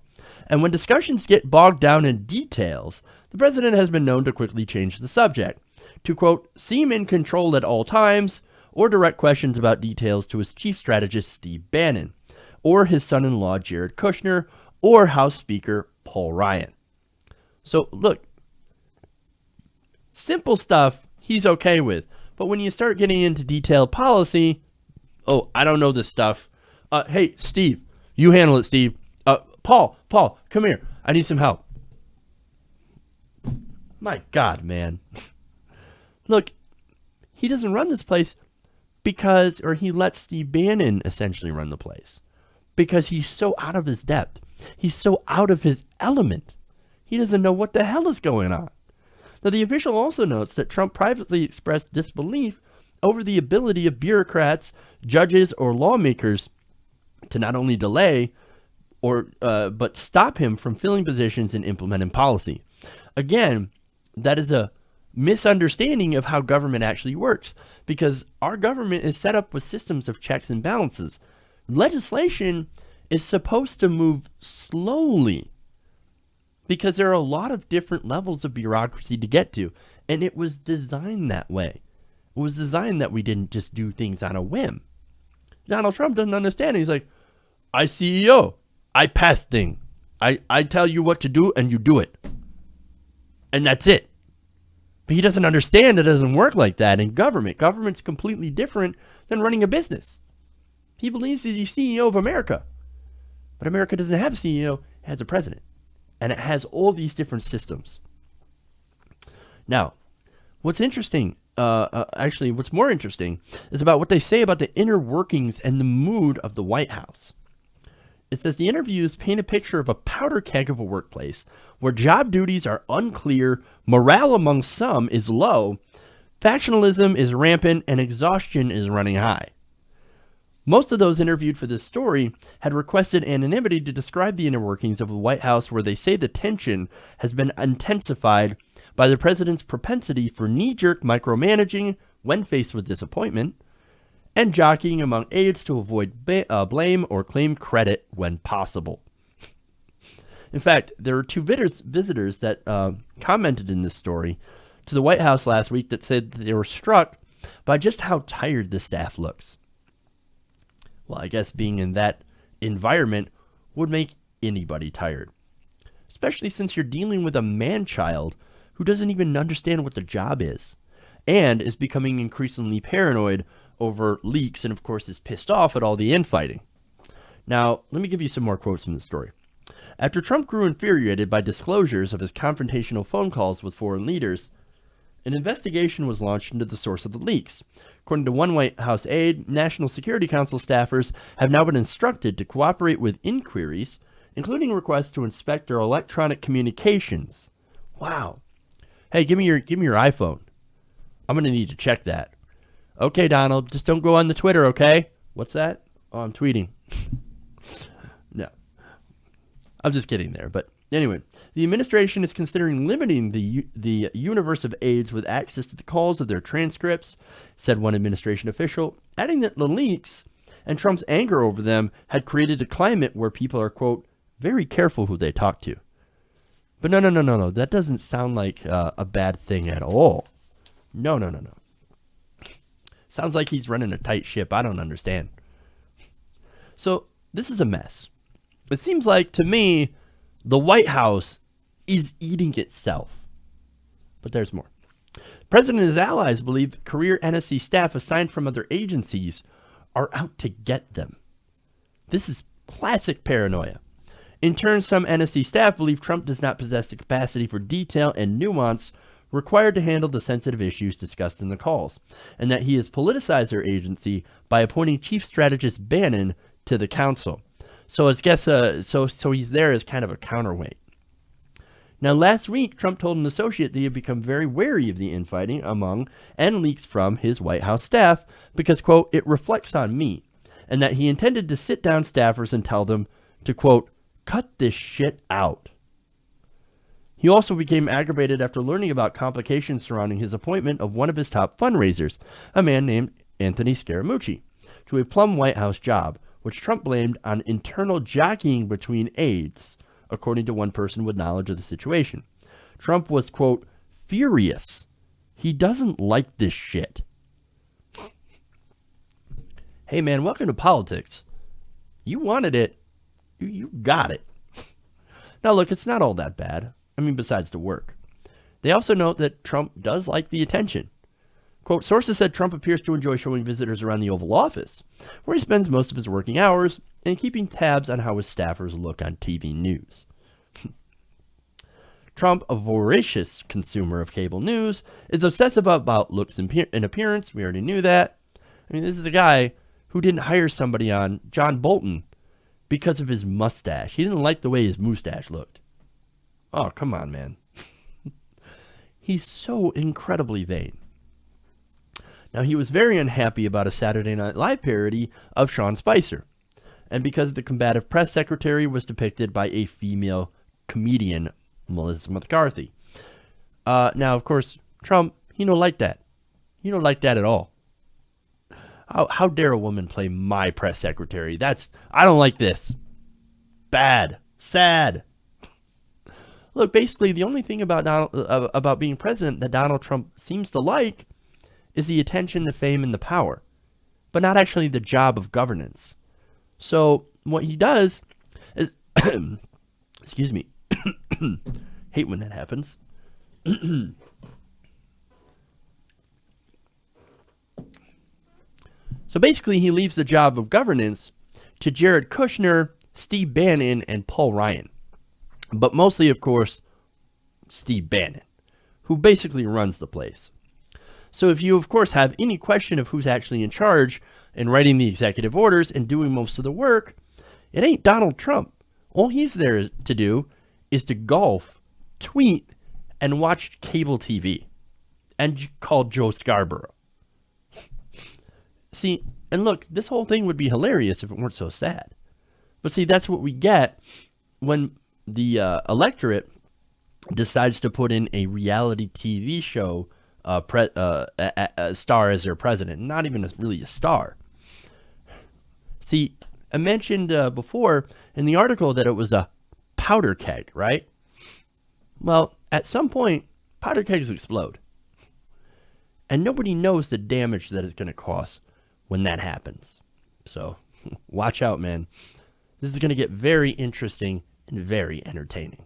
S1: And when discussions get bogged down in details, the president has been known to quickly change the subject, to, quote, seem in control at all times, or direct questions about details to his chief strategist, Steve Bannon, or his son-in-law, Jared Kushner, or House Speaker Paul Ryan. So, look, simple stuff he's okay with. But when you start getting into detailed policy, oh, I don't know this stuff. Hey, Steve, you handle it, Steve. Paul, come here. I need some help. My God, man. Look, he doesn't run this place because, or he lets Steve Bannon essentially run the place because he's so out of his depth. He's so out of his element. He doesn't know what the hell is going on. Now, the official also notes that Trump privately expressed disbelief over the ability of bureaucrats, judges, or lawmakers to not only delay but stop him from filling positions and implementing policy. Again, that is a misunderstanding of how government actually works, because our government is set up with systems of checks and balances. Legislation is supposed to move slowly because there are a lot of different levels of bureaucracy to get to, and it was designed that way. It was designed that we didn't just do things on a whim. Donald Trump doesn't understand. He's like, I CEO, I pass thing. I tell you what to do and you do it. And that's it. But he doesn't understand it doesn't work like that in government. Government's completely different than running a business. He believes that he's CEO of America. But America doesn't have a CEO, it has a president. And it has all these different systems. Now, what's interesting, what's more interesting is about what they say about the inner workings and the mood of the White House. It says the interviews paint a picture of a powder keg of a workplace where job duties are unclear, morale among some is low, factionalism is rampant, and exhaustion is running high. Most of those interviewed for this story had requested anonymity to describe the inner workings of the White House, where they say the tension has been intensified by the president's propensity for knee-jerk micromanaging when faced with disappointment, and jockeying among aides to avoid blame or claim credit when possible. In fact, there were two visitors that commented in this story to the White House last week that said that they were struck by just how tired the staff looks. Well, I guess being in that environment would make anybody tired, especially since you're dealing with a man-child who doesn't even understand what the job is and is becoming increasingly paranoid over leaks and, of course, is pissed off at all the infighting. Now, let me give you some more quotes from the story. After Trump grew infuriated by disclosures of his confrontational phone calls with foreign leaders, an investigation was launched into the source of the leaks. According to one White House aide, National Security Council staffers have now been instructed to cooperate with inquiries, including requests to inspect their electronic communications. Wow. Hey, give me your iPhone. I'm going to need to check that. Okay, Donald, just don't go on the Twitter, okay? What's that? Oh, I'm tweeting. No. I'm just kidding there. But anyway, the administration is considering limiting the universe of aides with access to the calls of their transcripts, said one administration official, adding that the leaks and Trump's anger over them had created a climate where people are, quote, very careful who they talk to. But no. That doesn't sound like a bad thing at all. No. Sounds like he's running a tight ship. I don't understand. So this is a mess. It seems like, to me, the White House is eating itself. But there's more. The president and his allies believe career NSC staff assigned from other agencies are out to get them. This is classic paranoia. In turn, some NSC staff believe Trump does not possess the capacity for detail and nuance required to handle the sensitive issues discussed in the calls, and that he has politicized their agency by appointing Chief Strategist Bannon to the council. So I guess so he's there as kind of a counterweight. Now, last week, Trump told an associate that he had become very wary of the infighting among and leaks from his White House staff because, quote, it reflects on me, and that he intended to sit down staffers and tell them to, quote, cut this shit out. He also became aggravated after learning about complications surrounding his appointment of one of his top fundraisers, a man named Anthony Scaramucci, to a plum White House job, which Trump blamed on internal jockeying between aides, according to one person with knowledge of the situation. Trump was, quote, furious. He doesn't like this shit. Hey, man, welcome to politics. You wanted it. You got it. Now, look, it's not all that bad. I mean, besides the work. They also note that Trump does like the attention. Quote, sources said Trump appears to enjoy showing visitors around the Oval Office, where he spends most of his working hours, and keeping tabs on how his staffers look on TV news. Trump, a voracious consumer of cable news, is obsessive about looks and appearance. We already knew that. I mean, this is a guy who didn't hire somebody on John Bolton because of his mustache. He didn't like the way his mustache looked. Oh, come on, man. He's so incredibly vain. Now, he was very unhappy about a Saturday Night Live parody of Sean Spicer, and because the combative press secretary was depicted by a female comedian, Melissa McCarthy. Now, of course, Trump, he don't like that. He don't like that at all. How dare a woman play my press secretary? I don't like this. Bad. Sad. Look, basically, the only thing about being president that Donald Trump seems to like is the attention, the fame, and the power, but not actually the job of governance. So what he does is, excuse me, hate when that happens. So basically, he leaves the job of governance to Jared Kushner, Steve Bannon, and Paul Ryan. But mostly, of course, Steve Bannon, who basically runs the place. So if you, of course, have any question of who's actually in charge and writing the executive orders and doing most of the work, it ain't Donald Trump. All he's there to do is to golf, tweet, and watch cable TV and call Joe Scarborough. See, and look, this whole thing would be hilarious if it weren't so sad. But see, that's what we get when the electorate decides to put in a reality TV show a star as their president. Not even really a star. See, I mentioned before in the article that it was a powder keg, right? Well, at some point, powder kegs explode. And nobody knows the damage that it's going to cause when that happens. So, watch out, man. This is going to get very interesting and very entertaining.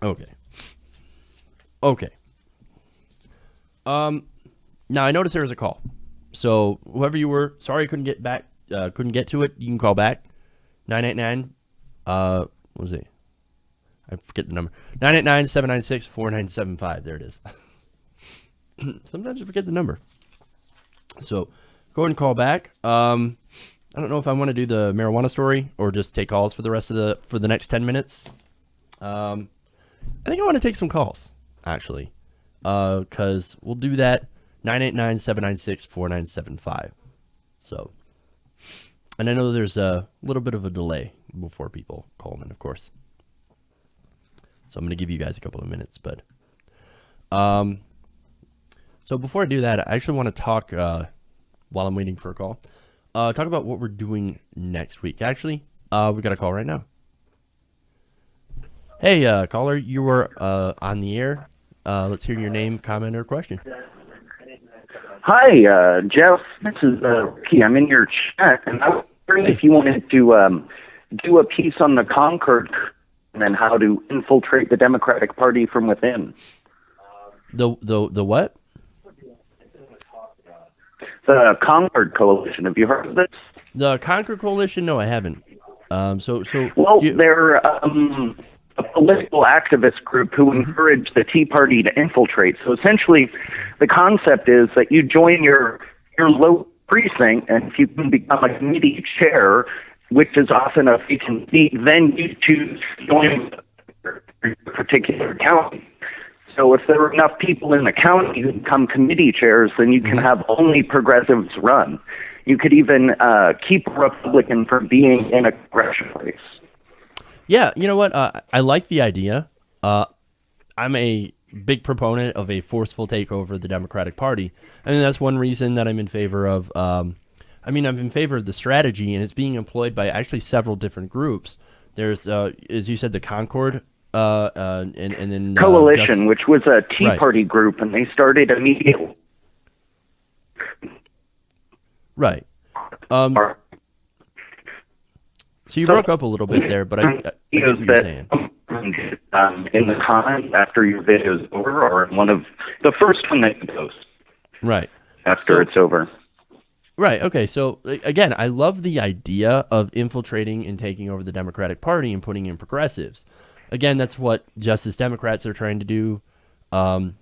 S1: Okay. Now I noticed there was a call. So whoever you were, sorry I couldn't get back, couldn't get to it. You can call back. 989. What was it? I forget the number. 989-796-4975. There it is. Sometimes I forget the number. So go ahead and call back. I don't know if I want to do the marijuana story or just take calls for the next 10 minutes. I think I want to take some calls, actually, because we'll do that. 989-796-4975. So, and I know there's a little bit of a delay before people call in, of course. So I'm going to give you guys a couple of minutes, but so before I do that, I actually want to talk while I'm waiting for a call. Talk about what we're doing next week. Actually, we got a call right now. Hey, caller, you were on the air. Let's hear your name, comment, or question.
S3: Hi, Jeff. This is Ricky. I'm in your chat, and I was wondering if you wanted to do a piece on the Concord and then how to infiltrate the Democratic Party from within.
S1: The what?
S3: The Concord Coalition. Have you heard of this?
S1: The Concord Coalition? No, I haven't.
S3: Well, they're a political activist group who encourage the Tea Party to infiltrate. So essentially, the concept is that you join your local precinct, and if you can become a committee chair, which is often a vacant seat, then you choose to join a particular county. So if there are enough people in the county who become committee chairs, then you can have only progressives run. You could even keep a Republican from being in a congressional race.
S1: Yeah, you know what? I like the idea. I'm a big proponent of a forceful takeover of the Democratic Party. I mean, that's one reason that I'm in favor of. I'm in favor of the strategy, and it's being employed by actually several different groups. There's, as you said, the Concord, and then
S3: Coalition, which was a Tea Party group, and they started immediately.
S1: Right. So you broke up a little bit there, but I get what you're saying.
S3: In the comments after your video is over, or in one of the first one that you post.
S1: Right.
S3: After it's over.
S1: Right. Okay. So again, I love the idea of infiltrating and taking over the Democratic Party and putting in progressives. Again, that's what Justice Democrats are trying to do. And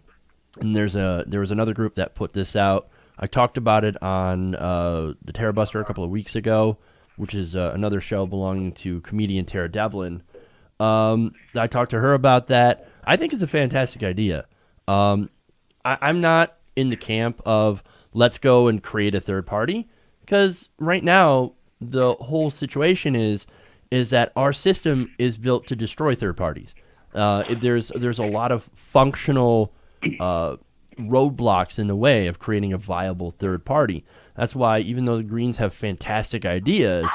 S1: there was another group that put this out. I talked about it on the Tara Buster a couple of weeks ago, which is another show belonging to comedian Tara Devlin. I talked to her about that. I think it's a fantastic idea. I'm not in the camp of let's go and create a third party, because right now the whole situation is that our system is built to destroy third parties. If there's a lot of functional roadblocks in the way of creating a viable third party. That's why even though the Greens have fantastic ideas,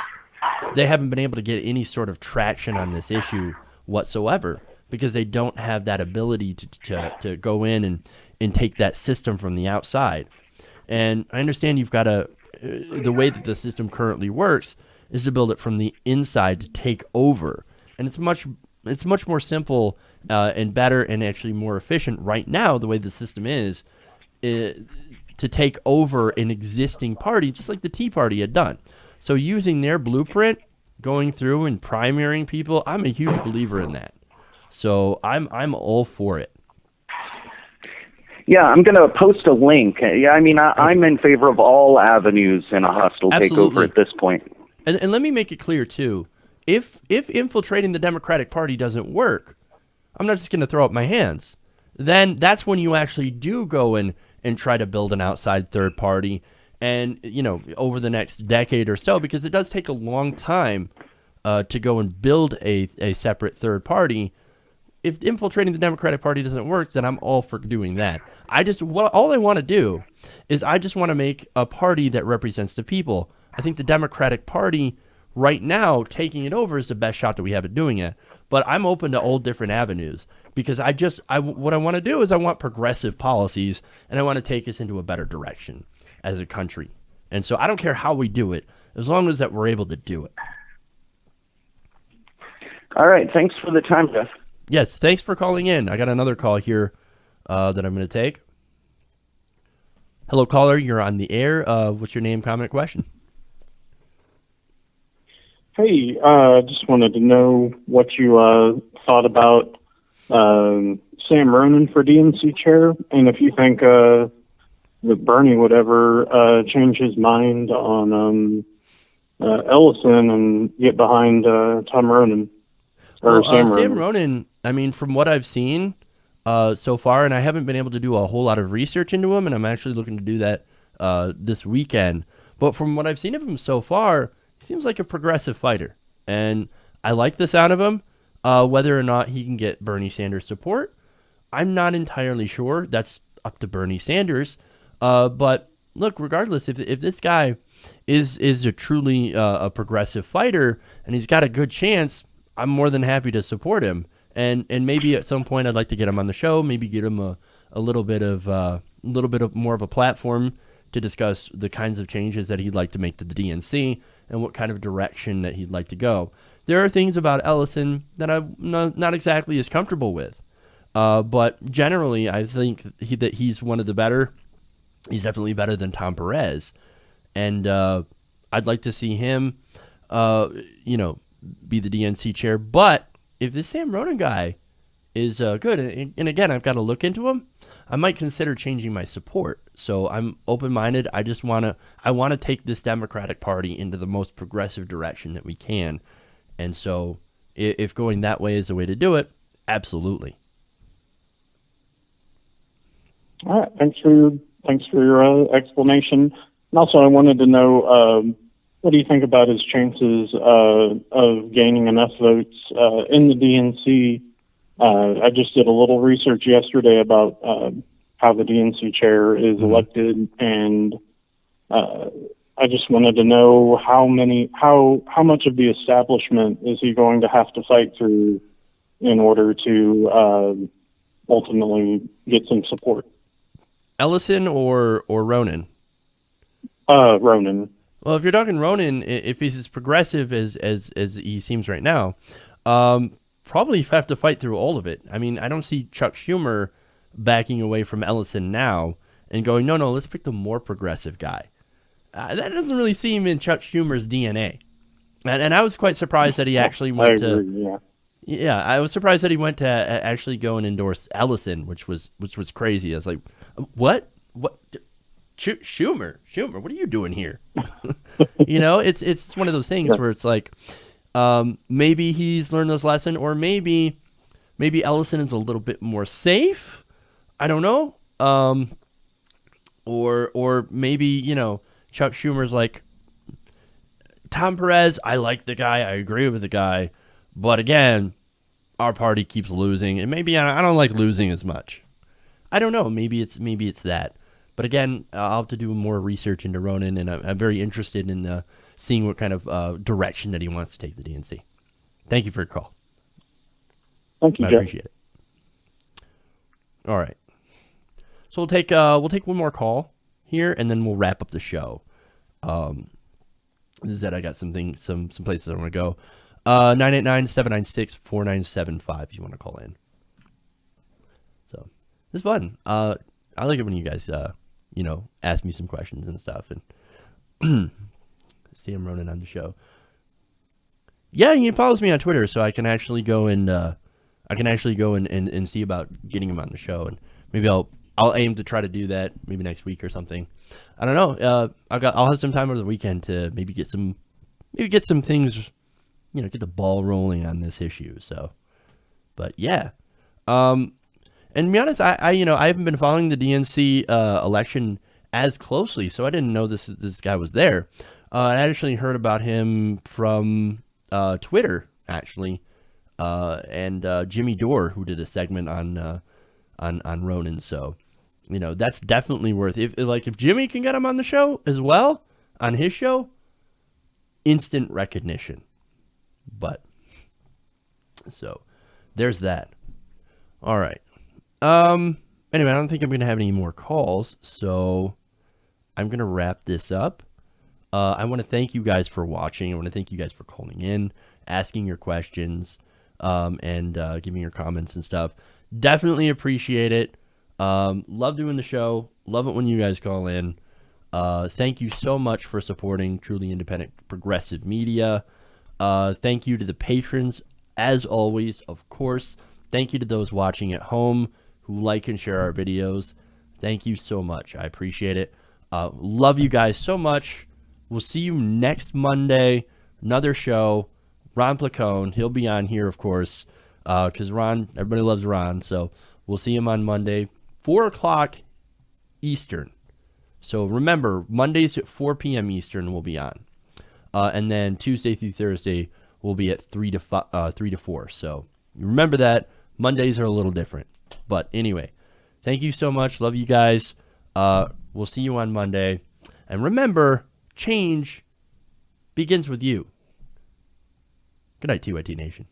S1: they haven't been able to get any sort of traction on this issue whatsoever, because they don't have that ability to go in and take that system from the outside. And I understand you've got the way that the system currently works is to build it from the inside to take over. And it's much more simple and better and actually more efficient right now, the way the system is to take over an existing party, just like the Tea Party had done. So using their blueprint, going through and primarying people, I'm a huge believer in that. So I'm all for it.
S3: Yeah, I'm going to post a link. Yeah, I mean, I'm in favor of all avenues in a hostile takeover at this point.
S1: And let me make it clear, too. If infiltrating the Democratic Party doesn't work, I'm not just going to throw up my hands. Then that's when you actually do go and try to build an outside third party, and over the next decade or so, because it does take a long time to go and build a separate third party. If infiltrating the Democratic Party doesn't work, then I'm all for doing that. All I want to do is I just want to make a party that represents the people. I think the Democratic Party right now, taking it over, is the best shot that we have at doing it. But I'm open to all different avenues, because what I want to do is I want progressive policies, and I want to take us into a better direction as a country. And so I don't care how we do it, as long as that we're able to do it.
S3: All right. Thanks for the time, Jeff.
S1: Yes, thanks for calling in. I got another call here that I'm going to take. Hello, caller. You're on the air. What's your name, comment, question?
S4: Hey, just wanted to know what you thought about Sam Ronan for DNC chair, and if you think that Bernie would ever change his mind on Ellison and get behind Tom Ronan.
S1: Sam Ronan, I mean, from what I've seen so far, and I haven't been able to do a whole lot of research into him, and I'm actually looking to do that this weekend. But from what I've seen of him so far, he seems like a progressive fighter, and I like the sound of him. Whether or not he can get Bernie Sanders support, I'm not entirely sure. That's up to Bernie Sanders. But look, regardless, if this guy is a truly a progressive fighter and he's got a good chance, I'm more than happy to support him. And maybe at some point I'd like to get him on the show, maybe get him a little bit of little bit of more of a platform to discuss the kinds of changes that he'd like to make to the DNC and what kind of direction that he'd like to go. There are things about Ellison that I'm not exactly as comfortable with. But generally, I think that he's one of the better. He's definitely better than Tom Perez. And I'd like to see him, be the DNC chair. But if this Sam Ronan guy is good, and again, I've got to look into him, I might consider changing my support. So I'm open-minded. I want to take this Democratic Party into the most progressive direction that we can. And so if going that way is the way to do it, absolutely.
S4: All right. Thanks for your explanation. And also, I wanted to know, what do you think about his chances of gaining enough votes in the DNC? I just did a little research yesterday about how the DNC chair is elected, and I just wanted to know how much of the establishment is he going to have to fight through in order to ultimately get some support.
S1: Ellison or Ronan?
S4: Ronan.
S1: Well, if you're talking Ronan, if he's as progressive as he seems right now, probably have to fight through all of it. I mean, I don't see Chuck Schumer backing away from Ellison now and going, no, let's pick the more progressive guy. That doesn't really seem in Chuck Schumer's DNA. And I was quite surprised that he actually went to... Yeah, I was surprised that he went to actually go and endorse Ellison, which was crazy. I was like, what? Schumer, what are you doing here? It's one of those things where it's like, maybe he's learned this lesson, or maybe Ellison is a little bit more safe. I don't know. Or maybe, Chuck Schumer's like, Tom Perez, I like the guy, I agree with the guy, but again, our party keeps losing, and maybe I don't like losing as much. I don't know. Maybe it's that. But again, I'll have to do more research into Ronan, and I'm very interested in seeing what kind of direction that he wants to take the DNC. Thank you for your call.
S4: Thank you,
S1: I
S4: Jeff.
S1: appreciate it. All right. So we'll take one more call here, and then we'll wrap up the show. This is that I got some places I want to go. 989-796-4975 if you want to call in. So it's fun. I like it when you guys ask me some questions and stuff, and see him running on the show. Yeah, he follows me on Twitter, so I can actually go and see about getting him on the show, and maybe I'll aim to try to do that maybe next week or something. I don't know. I'll have some time over the weekend to maybe get some things, get the ball rolling on this issue. So, but yeah, and to be honest, I haven't been following the DNC election as closely, so I didn't know this guy was there. I actually heard about him from Twitter, actually, and Jimmy Dore, who did a segment on Ronan. So, that's definitely worth it. If Jimmy can get him on the show as well, on his show, instant recognition. But so there's that. All right. Anyway, I don't think I'm going to have any more calls, so I'm going to wrap this up. I want to thank you guys for watching. I want to thank you guys for calling in, asking your questions, and giving your comments and stuff. Definitely appreciate it. Love doing the show. Love it when you guys call in. Thank you so much for supporting truly independent progressive media. Thank you to the patrons, as always, of course. Thank you to those watching at home who like and share our videos. Thank you so much. I appreciate it. Love you guys so much. We'll see you next Monday. Another show. Ron Placone. He'll be on here, of course, because everybody loves Ron. So we'll see him on Monday, 4 o'clock Eastern. So remember, Mondays at 4 p.m. Eastern we'll be on. And then Tuesday through Thursday will be at 3 to 4. So remember that. Mondays are a little different. But anyway, thank you so much. Love you guys. We'll see you on Monday. And remember, change begins with you. Good night, TYT Nation.